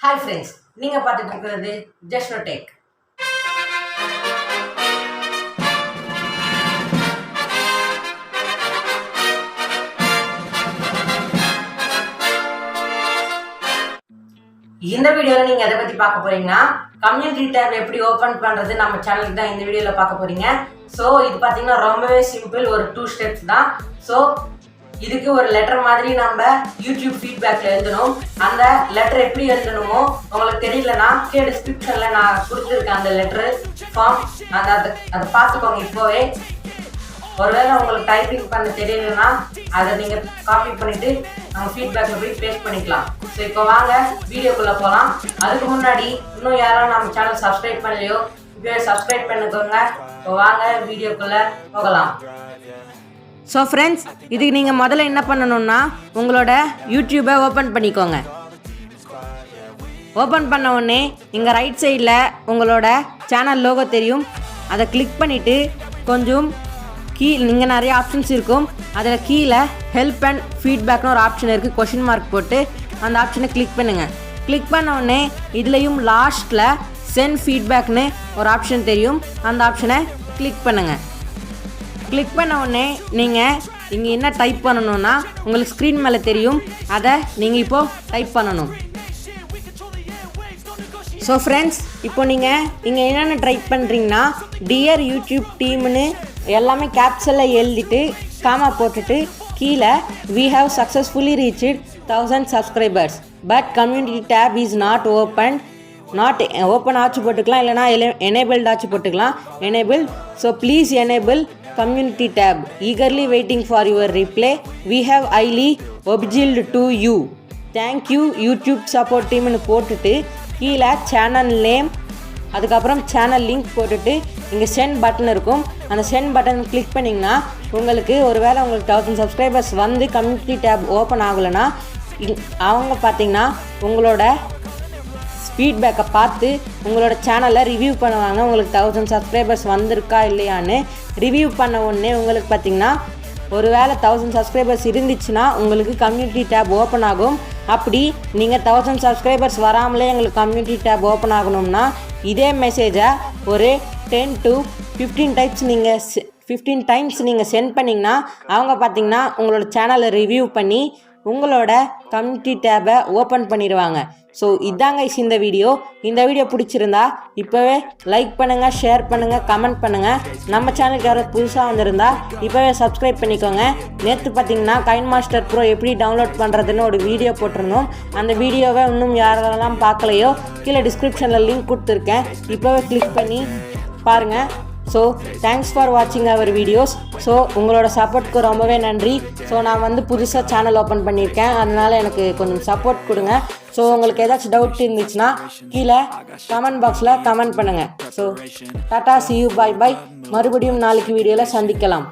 Hi friends, நீங்க பார்த்துட்டு இருக்கிறது Jeshnu Tech. இந்த வீடியோல நீங்க எதை பத்தி பார்க்க போறீங்கன்னா கம்யூனிட்டி டேப் எப்படி ஓபன் பண்றது நம்ம சேனலுக்கு தான் இந்த வீடியோல பார்க்க போறீங்க. சோ இது பாத்தீங்கன்னா ரொம்பவே சிம்பிள், ஒரு 2 ஸ்டெப்ஸ் தான். சோ இதுக்கு ஒரு லெட்டர் மாதிரி நம்ம யூடியூப் ஃபீட்பேக்ல எழுதணும். அந்த லெட்டர் எப்படி எழுதணுமோ உங்களுக்கு தெரியலனா கீழே டிஸ்கிரிப்ஷன்ல நான் கொடுத்துருக்கேன் அந்த லெட்டர் ஃபார்ம். அதை பார்த்துக்கோங்க இப்போவே. ஒருவேளை உங்களுக்கு டைப்பிங் பண்ண தெரியலனா அதை நீங்க காப்பி பண்ணிட்டு நம்ம ஃபீட்பேக்ல போய் பேஸ்ட் பண்ணிக்கலாம். ஸோ இப்போ வாங்க வீடியோக்குள்ள போகலாம். அதுக்கு முன்னாடி இன்னும் யாரும் நம்ம சேனல் சப்ஸ்கிரைப் பண்ணலையோ இப்போ சப்ஸ்கிரைப் பண்ணிக்கோங்க. இப்போ வாங்க வீடியோக்குள்ள போகலாம். ஸோ ஃப்ரெண்ட்ஸ், இதுக்கு நீங்கள் முதல்ல என்ன பண்ணணும்னா உங்களோட யூடியூப்பை ஓப்பன் பண்ணிக்கோங்க. ஓப்பன் பண்ண உடனே இங்கே ரைட் சைடில் உங்களோட சேனல் லோகோ தெரியும். அதை கிளிக் பண்ணிவிட்டு கொஞ்சம் இங்கே நிறைய ஆப்ஷன்ஸ் இருக்கும். அதில் கீழே ஹெல்ப் அண்ட் ஃபீட்பேக்னு ஒரு ஆப்ஷன் இருக்குது. கொஷின் மார்க் போட்டு அந்த ஆப்ஷனை கிளிக் பண்ணுங்கள். கிளிக் பண்ண உடனே இதுலேயும் லாஸ்ட்டில் சென்ட் ஃபீட்பேக்னு ஒரு ஆப்ஷன் தெரியும். அந்த ஆப்ஷனை கிளிக் பண்ணுங்கள். கிளிக் பண்ண உடனே நீங்கள் இங்கே என்ன டைப் பண்ணணுன்னா உங்களுக்கு ஸ்க்ரீன் மேலே தெரியும். அதை நீங்கள் இப்போது டைப் பண்ணணும். ஸோ ஃப்ரெண்ட்ஸ், இப்போ நீங்கள் இங்கே என்னென்ன டைப் பண்ணுறீங்கன்னா டியர் யூடியூப் டீம்னு எல்லாமே கேப்ஸில் எழுதிட்டு காமா போட்டுட்டு கீழே we have successfully reached 1000 subscribers but community tab is not open ஆச்சு போட்டுக்கலாம், இல்லைனா எனேபிள்ட் ஆச்சு போட்டுக்கலாம். Enable. So please enable community tab, eagerly waiting for your reply. We have highly obliged to you. Thank you YouTube support team னு போட்டுட்டு கீழே channel name, அதுக்கப்புறம் channel link போட்டுட்டு இங்கே சென்ட் பட்டன் இருக்கும். அந்த சென்ட் பட்டன் கிளிக் பண்ணிங்கன்னா உங்களுக்கு ஒருவேளை உங்களுக்கு 1000 சப்ஸ்கிரைபர்ஸ் வந்து கம்யூனிட்டி டேப் ஓப்பன் ஆகலைன்னா அவங்க பார்த்தீங்கன்னா உங்களோட ஃபீட்பேக்கை பார்த்து உங்களோட சேனலை ரிவ்யூ பண்ணுவாங்க. உங்களுக்கு 1000 சப்ஸ்கிரைபர்ஸ் வந்திருக்கா இல்லையான்னு ரிவ்யூ பண்ண உடனே உங்களுக்கு பார்த்திங்கன்னா ஒரு வேளை 1000 சப்ஸ்கிரைபர்ஸ் இருந்துச்சுன்னா உங்களுக்கு கம்யூனிட்டி டேப் ஓப்பன் ஆகும். அப்படி நீங்கள் 1000 சப்ஸ்கிரைபர்ஸ் வராமலே எங்களுக்கு கம்யூனிட்டி டேப் ஓப்பன் ஆகணும்னா இதே மெசேஜை ஒரு 10 to 15 டைம்ஸ் நீங்கள் சென்ட் பண்ணிங்கன்னா அவங்க பார்த்திங்கன்னா உங்களோட சேனலை ரிவ்யூ பண்ணி உங்களோட கம்யூனிட்டி டேபை ஓப்பன் பண்ணிடுவாங்க. ஸோ இதாங்க இந்த வீடியோ பிடிச்சிருந்தா இப்போவே லைக் பண்ணுங்கள், ஷேர் பண்ணுங்கள், கமெண்ட் பண்ணுங்கள். நம்ம சேனலுக்கு யாராவது புதுசாக வந்திருந்தா இப்போவே சப்ஸ்கிரைப் பண்ணிக்கோங்க. நேற்று பார்த்தீங்கன்னா கைன் மாஸ்டர் ப்ரோ எப்படி டவுன்லோட் பண்ணுறதுன்னு ஒரு வீடியோ போட்டிருந்தோம். அந்த வீடியோவை இன்னும் யாரெல்லாம் பார்க்கலையோ கீழே டிஸ்கிரிப்ஷனில் லிங்க் கொடுத்துருக்கேன். இப்போவே கிளிக் பண்ணி பாருங்கள். ஸோ தேங்க்ஸ் ஃபார் வாட்சிங் அவர் வீடியோஸ். ஸோ உங்களோட சப்போர்ட்க்கு ரொம்பவே நன்றி. ஸோ நான் புதுசாக சேனல் ஓப்பன் பண்ணியிருக்கேன், அதனால் எனக்கு கொஞ்சம் சப்போர்ட் கொடுங்க. ஸோ உங்களுக்கு ஏதாச்சும் டவுட் இருந்துச்சுன்னா கீழே கமெண்ட் பாக்ஸில் கமெண்ட் பண்ணுங்கள். So Tata, see you, bye bye. மறுபடியும் நாளைக்கு வீடியோவில் சந்திக்கலாம்.